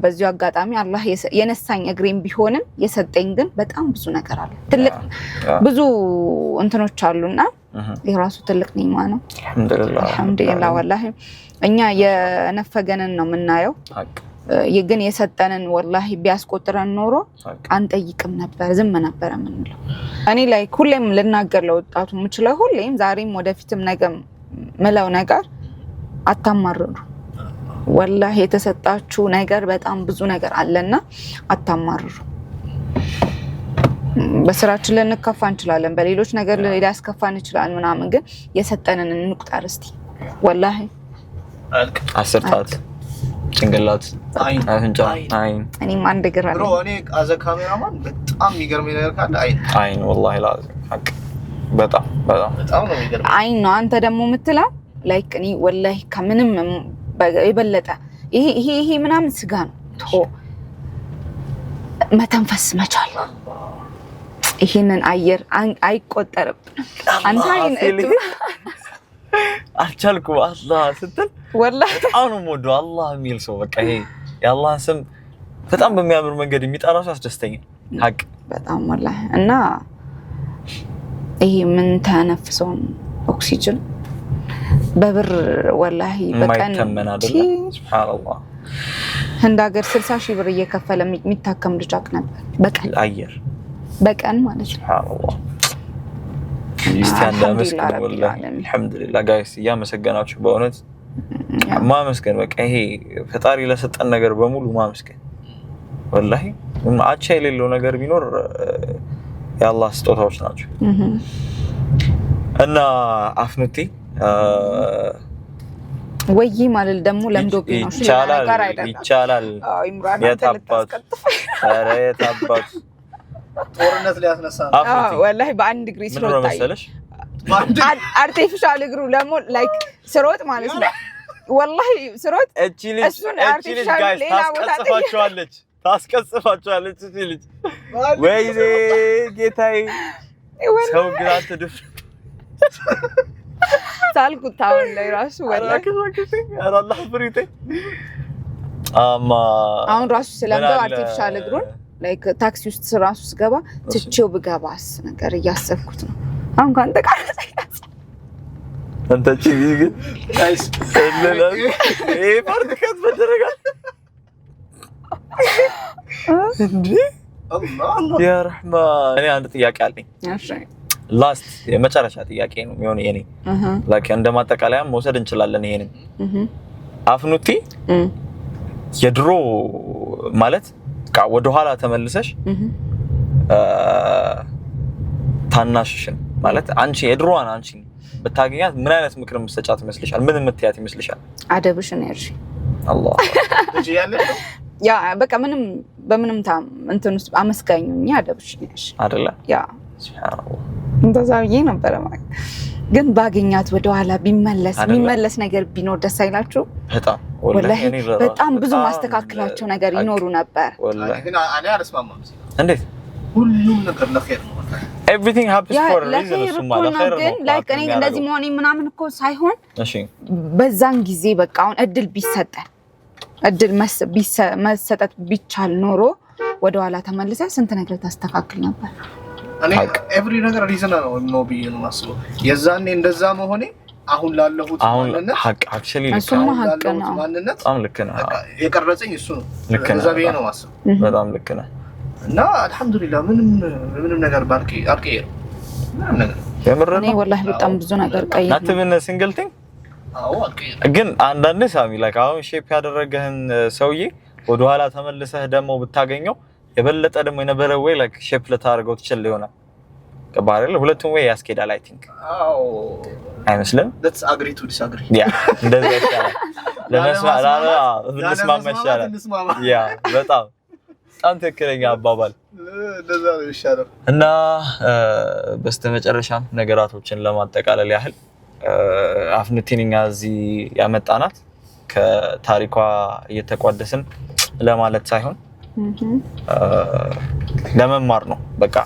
በዚሁ አጋጣሚ አላህ የነሳኝ እግሬም ቢሆንም የሰጠኝ ግን በጣም ብዙ ነገር አለ ትልቅ ብዙ እንትኖች አሉና የራሱ ትልቅ ኒዕማ ነው አልহামዱሊላህ ወላሂ እኛ የነፈገንን ነው የምናየው ግን የሰጠንን ወላሂ ቢያስቆጥረን ኖሮ አንጠይቅም ነበር ዝም ነበር ምንለው እኔ ላይ ሁሌም ልናገር ለወጣቱ ምችለው ሁሌም ዛሬም ወደፊትም ነገም መላው ነገር አታማርሩ ወላሂ የተሰጣችሁ ነገር በጣም ብዙ ነገር አለና አታማርሩ በስራችን ልንከፋ እንችላለን በሌሎች ነገር ሊያስከፋን ይችላል ምናምን ግን የሰጠንን እንቁጠር እስቲ ወላሂ አስርታት ጭንቅላት አፍንጫ አይን እኔም አንድ ግራ ብሮ እኔ አዘ ካሜራማን በጣም የሚገርመኝ ነገር ካለ አይን ወላሂ ላዚም ሐቅ በጣም ነው የሚገርመኝ አይን ነው አንተ ደግሞ የምትለው ላይክ እኔ ወላሂ ከምንም የበለጠ ይሄ ምናምን ስጋ ነው ቶ መተንፈስ መቻል ይሄንን አየር አይቆጠርም አንተ አይን አልቻልኩ አላህ ስትል ወላሂ በጣም ነው የምወደው አላህ የሚል ሰው በቃ ይሄ የአላህን ስም በጣም በሚያምር መንገድ የሚጠራ ሰው ያስደስተኛል ሐቅ በጣም ወላሂ እና ይሄ ምን ተነፍሰው ኦክሲጅን በብር ወላሂ በቀን ማይተመን አይደለ ሱብሃንአላህ ህንድ ሀገር 60,000 ብር እየከፈለ የሚታከም ልጅ አቅ ነበር በቀን አየር በቀን ማለት ነው ሱብሃንአላህ ይስተንዳ መስገን ወላሂ አልহামዱሊላህ ጋይስ ያመሰገናችሁ በእውነት ማመስገን በቃ ይሄ ፈጣሪ ለሰጠን ነገር በሙሉ ማመስገን ወላሂ አቻ የሌለው ነገር ቢኖር የአላህ ስጦታዎች ናቸው እና አፍኑቲ ወይ ማለት ደግሞ ለምዶብኝ ነው ይቻላል የታባት ኧረ የታባት ጦርነት ሊያስነሳ ወላሂ በአንድ እግሬ ስሮጥ ታይሽ አርቲፊሻል እግሩ ለሞ ላይክ ስሮጥ ማለት ነው ወላሂ ስሮጥ እቺ ልጅ ጋይስ ታስቀጽፋቸዋለች እቺ ልጅ ወይኔ ጌታዬ ሰው ግራ ተደፍ ሳልኩት አሁን ላይ ራሱ ወላሂ አላህ ፍሪቴ አሁን ራሱ ስለምደው አርቲፊሻል እግሩን ላይክ ታክሲ ውስጥ ራሱ ስገባ ትቼው ብገባስ ነገር እያሰብኩት ነው አሁን ካንተ ቃል አንተ ቺቪ ግን ጋይስ ሰለላም ይሄ ፓርቲካት በደረጋል እንዴ አላህ ያ ረህማን እኔ አንድ ጥያቄ አለኝ እሺ ላስት የመጨረሻ ጥያቄ ነው የሚሆነው የኔ ላይክ እንደማጠቃለያም መውሰድ እንችላለን ይሄንን አፍኑቲ የድሮ ማለት ወደ ኋላ ተመልሰሽ ታናሽሽን ማለት አንቺ የድሮዋን አንቺ በታገኛት ምን አይነት ምክር መስጠጫት ይመስልሻል ምን የምትያት ይመስልሻል አደብሽን ያርሺ አላህ እጂ ያለሽ ያ በቃ ምንም በምንም ታም እንትን ውስጥ አመስጋኙኝ አደብሽን ያርሺ አይደለ ያ ሱብሃንአላህ እንደዛውዬ ነበር ማለት ግን ባገኛት ወደ ኋላ ቢመለስ ነገር ቢኖር ደስ አይላችሁ በጣም ወላሂ በጣም ብዙ ማስተካከላቸው ነገር ይኖሩ ነበር ወላሂ ግን እኔ አልስማማም እንዴት ሁሉም ነገር ለኸይር ነው everything happens for a reason ሱማ ለኸይር ነው ላይክ እኔ እንደዚህ መሆኔ ምናምን እኮ ሳይሆን እሺ በዛን ጊዜ በቃ አሁን እድል መሰጠት ቢቻል ኖሮ ወደ ኋላ ተመልሰ ስንት ነገር ታስተካክል ነበር እኔ ኤቭሪ ነገር ሪዝን ነው ብዬ ነው ማስበው የዛኔ እንደዛ መሆኔ አሁን ላለሁት ማንነት ሀቅ አክቹሊ ማንነት በጣም ልክ ነህ የቀረጸኝ እሱ ነው እንደዛ ብዬ ነው ማስበው በጣም ልክ ነህ እና አልহামዱሊላህ ምንም ነገር አልቀየረም ምንም ነገር የምር እኔ ወላሂ በጣም ብዙ ነገር ቀየረ ናትብን ሲንግል ቲንግ አዎ አልቀየረም ግን አንዳንዴ ሳሚ ላይክ አሁን ሼፕ ያደረገህን ሰውዬ ወደ ኋላ ተመልሰህ ደግሞ ብታገኘው የበለጠ ደግሞ የነበረ ወይ ላይክ ሼፕ ለታርገው ትችል ይሆናል ከባረለ ሁለቱም ወይ ያስኬዳል አይ ቲንክ አዎ አይመስልም let's agree to disagree ያ እንደዛ ይሻላል ለመስማማ ይሻላል ያ በጣም ትክክለኛ አባባል እንደዛ ነው ይሻላል እና በስተመጨረሻም ነገራቶችን ለማጠቃለል ያህል አፍንቲኒኛ እዚህ ያመጣናት ከታሪኳ እየተቋደስን ለማለት ሳይሆን ለመማር ነው በቃ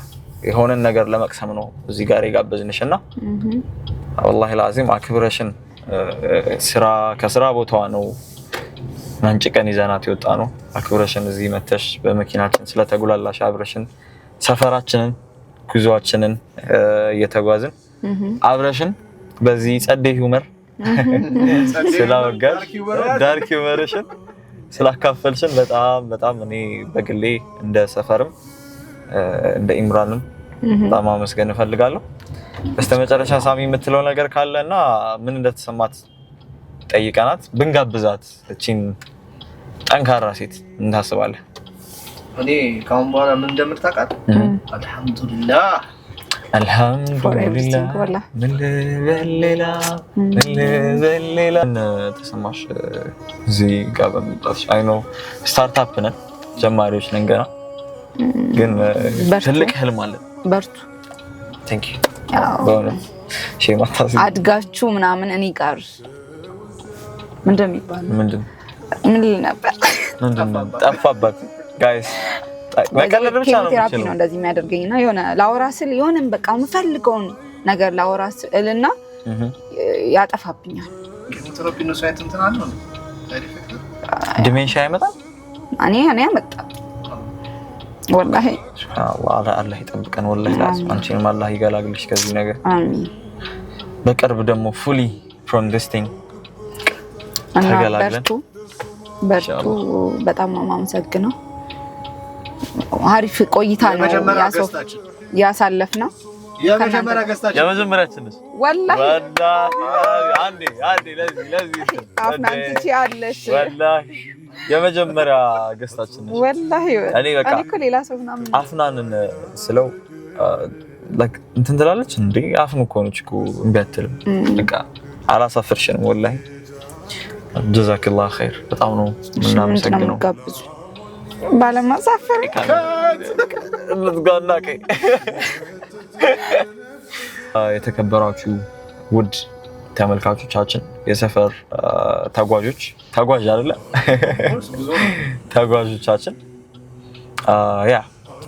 የሆነን ነገር ለመቅሰም ነው እዚህ ጋር የጋበዝንሽና والله العظيم አክብረሽን ስራ ከስራ ቦታዋ ነው መንጭቀን ይዘናት ይወጣ ነው አክብረሽን እዚህ መተሽ በመኪናችን ስለተጉላላሽ አብረሽን ሰፈራችንን ጉዟችንን እየተጓዝን አብረሽን በዚህ ጸዴ ሂውመር ስላወጋሽ ዳርክ ሂውመርሽን ስላካፈልሽን በጣም እኔ በግሌ እንደ ሰፈርም እንደ ኢምራንም በጣም አመስገን እፈልጋለሁ። በስተመጨረሻ ሳሚ የምትለው ነገር ካለና ምን እንደተሰማት ጠይቀናት ብንጋብዛት እቺን ጠንካራ ሴት እንታስባለን። እኔ ካሁን በኋላ ምን እንደምታውቃት አልহামዱሊላህ ምን ለሌላ ተሰማሽ እዚህ ጋር በመጣሽ አይ ኖ ስታርታፕ ነን ጀማሪዎች ነን ገና ግን ትልቅ ህልም አለን በርቱ ቴንክ ዩ በእውነት ሼማታስ አድጋችሁ ምናምን እኔ ጋር ምንድን ነበር ጠፋባት ጋይስ መቀለድ ብቻ ነው ቴራፒ ነው እንደዚህ የሚያደርገኝና የሆነ ላወራ ስል የሆነም በቃ የምፈልገውን ነገር ላወራ ስልና ያጠፋብኛል። ቴራፒ ነው ሳይት እንትን አለ ነው ዲሜንሽያ አይመጣም እኔ አመጣ والله አላህ ይጠብቀን والله አንቺንም አላህ ይገላግልሽ ከዚህ ነገር አሜን። በቅርብ ደግሞ fully from this thing ተገላግለን በርቱ በጣም ነው የማመሰግነው። አሪፍ ቆይታ ነው ያሳለፍነው። የመጀመሪያችን ነሽ والله አንዴ ለዚህ አፍናንቺ አለሽ والله የመጀመሪያ ገስታችን ነሽ والله እኔ እኮ ሌላ ሰው ምናምን አፍናንን ስለው like እንትን ትላለች እንዴ አፍኑ እኮ ነች እኮ እንበትልም በቃ አላሳፍርሽንም والله ጀዛከላህ ኸይር በጣም ነው እናመሰግናለን። ባለማሳፈር ልትጋናቀ የተከበራችሁ ውድ ተመልካቾቻችን የሰፈር ተጓዥ አይደለ ተጓዦቻችን ያ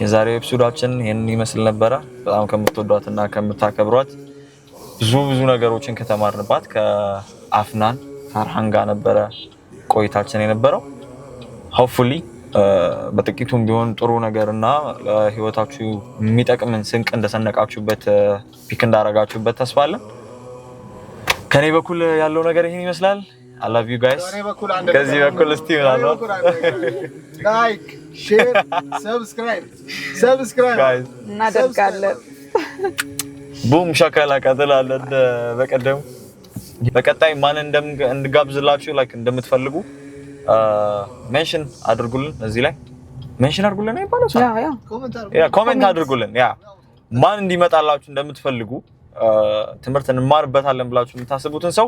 የዛሬው ኤፒሶዳችን ይሄን ይመስል ነበር። በጣም ከምትወዷትና ከምታከብሯት ብዙ ነገሮችን ከተማርንባት ከአፍናን ፈርሃን ጋር ነበረ ቆይታችን የነበረው። ሆፕፉሊ በጥቂቱም ቢሆን ጥሩ ነገርና ለህይወታችሁ የሚጠቅምን ስንቅ እንደሰነቃችሁበት ፒክ እንዳረጋችሁበት ተስፋ አለን። ከኔ በኩል ያለው ነገር ይሄን ይመስላል። I love you guys። ከዚህ በኩል እስቲ ምናልባት ላይክ፣ ሼር፣ ሰብስክራይብ guys እናደርጋለን። ቡም ሻካላካ ትላለህ በቀደሙ። በቀጣይ ማን እንድጋብዝላችሁ ላይክ እንደምትፈልጉ ሜንሽን አድርጉልን። እዚህ ላይ ሜንሽን አድርጉልን ነው የሚባለው። ኮሜንት አድርጉልን። ማን እንዲመጣላችሁ እንደምትፈልጉ ትምህርት እንማርበታለን ብላችሁ የምታስቡትን ሰው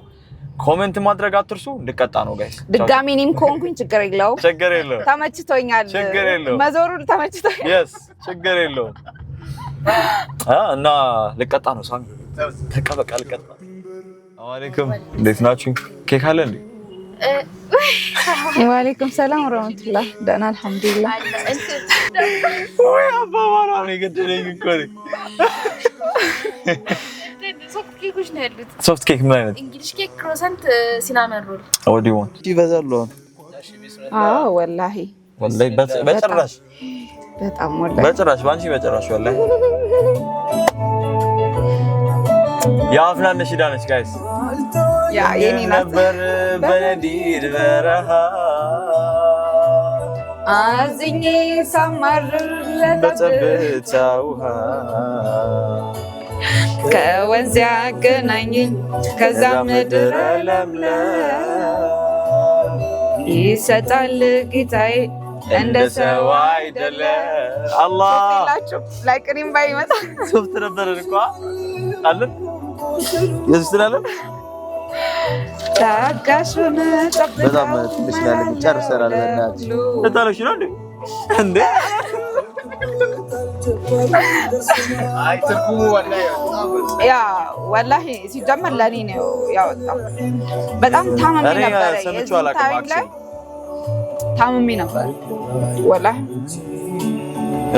ኮሜንት ማድረግ አትርሱ። እንድቀጣ ነው ጋይስ። ድጋሚ እኔም ኮንኩኝ ችግር የለውም። ተመችቶኛል። መዞሩ ተመችቶኛል። yes ችግር የለውም። እና ልቀጣ ነው ሳሚ ተቀበቃ ልቀጣ። አለይኩም እንዴት ናችሁ? ኬክ አለ እንዴ? ወአለይኩም ሰላም ወራህመቱላህ። ደህና አልሐምዱሊላህ። ወይ አባባላ ነው ገደለኝ እኮ ነው። ሶፍት ኬክ ምን አይነት? እንግሊሽ ኬክ፣ ክሮሰንት፣ ሲናመን ሮል። what do you want? ይበዛሉ። ወላሂ በጭራሽ በጣም ወላሂ በጭራሽ ባንቺ በጭራሽ ወላሂ የአፍናን ነሽዳ ነች ጋይስ። የኔ ነበር በነዲድ በረሃ አዝኜ ሳማርር በጸብታ ውሃ ከወንዝ ያገናኘኝ ከዛ ምድር ለምለም ይሰጣል ጌታዬ እንደ ሰው አይደለም። አላህ ላይክሪም ባይመጣ ሶፍት ነበር እንኳ አለን የዝናለን ታጋሹን በጣም ትንሽ ያለ ጨርሰናል። በእናትሽ እንታለሽ ነው እንዴ? አይ ትርጉሙ ወላሂ ሲጀመር ለኔ ነው ያወጣው። በጣም ታመሜ ነበር። ታመሜ ነበር ወላሂ።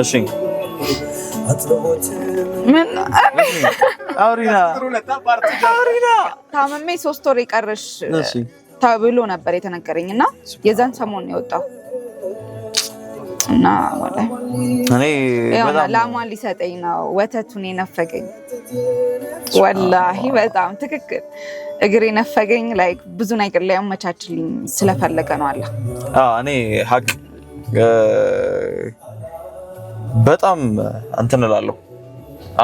እሺ ምን አውሪና ታመሜ 3 ወር ይቀርሽ ተብሎ ነበር የተነገረኝና የዛን ሰሞን የወጣው እና ወላሂ እኔ በጣም ላሟን ሊሰጠኝ ነው ወተቱን የነፈገኝ ወላሂ በጣም ትክክል እግሬ ነፈገኝ ላይክ ብዙ ነገር ላይ አመቻችልኝ ስለፈለገ ነው አለ እኔ ሀቅ በጣም እንትን እላለሁ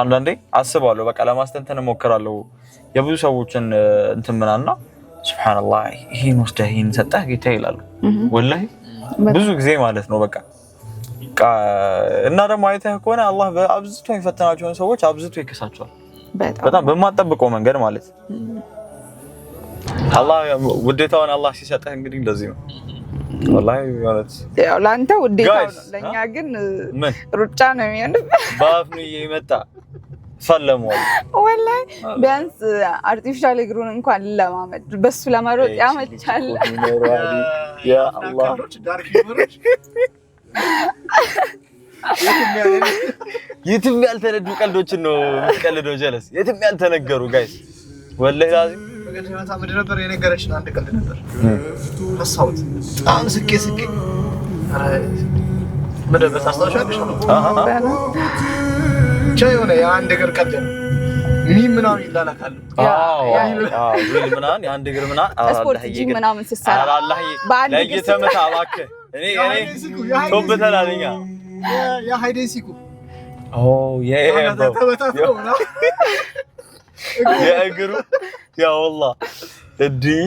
አንዳንዴ አስባለሁ በቃ ለማስተንተን እሞክራለሁ የብዙ ሰዎችን እንትን ምናና ሱብሃንአላህ ይሄን ወስደህ ይሄን ሰጠህ ጌታ ይላሉ ወላሂ ብዙ ጊዜ ማለት ነው በቃ እና ደግሞ አይተህ ከሆነ አላህ በአብዝቶ የፈተናቸውን ሰዎች አብዝቶ ይከሳቸዋል በጣም በማጠብቀው መንገድ ማለት አላህ ውዴታውን አላህ ሲሰጥህ እንግዲህ እንደዚህ ነው ወላሂ ማለት ያው ላንተ ውዴታው ነው ለኛ ግን ሩጫ ነው የሚሆነው ባፍኑ ይመጣ ሰለሞን ወላሂ ቢያንስ አርቲፊሻል እግሩን እንኳን ለማመድ በሱ ለማሮጥ ያመቻል ያ አላህ የትም ያልተነዱ ቀልዶችን ነው የምትቀልደው ጀለስ የትም ያልተነገሩ ጋይስ ወላሂ ላዚም በገናታ ምድር ነበር የነገረችን አንድ ቀልድ ነበር ሐሳውት በጣም ስቄ ምድር በታስታውሻለሽ ቻይሆነ የአንድ እግር ቀልድ ነው ምናምን ይላላካሉ ዊል ምናምን የአንድ እግር ምናምን ስፖርት ጂም ምናምን ሲሰራ አላህ ለይተመታ እባክህ እኔ ቶብተናልኛ ያ ሃይዴሲኩ يا اقرب يا والله تدري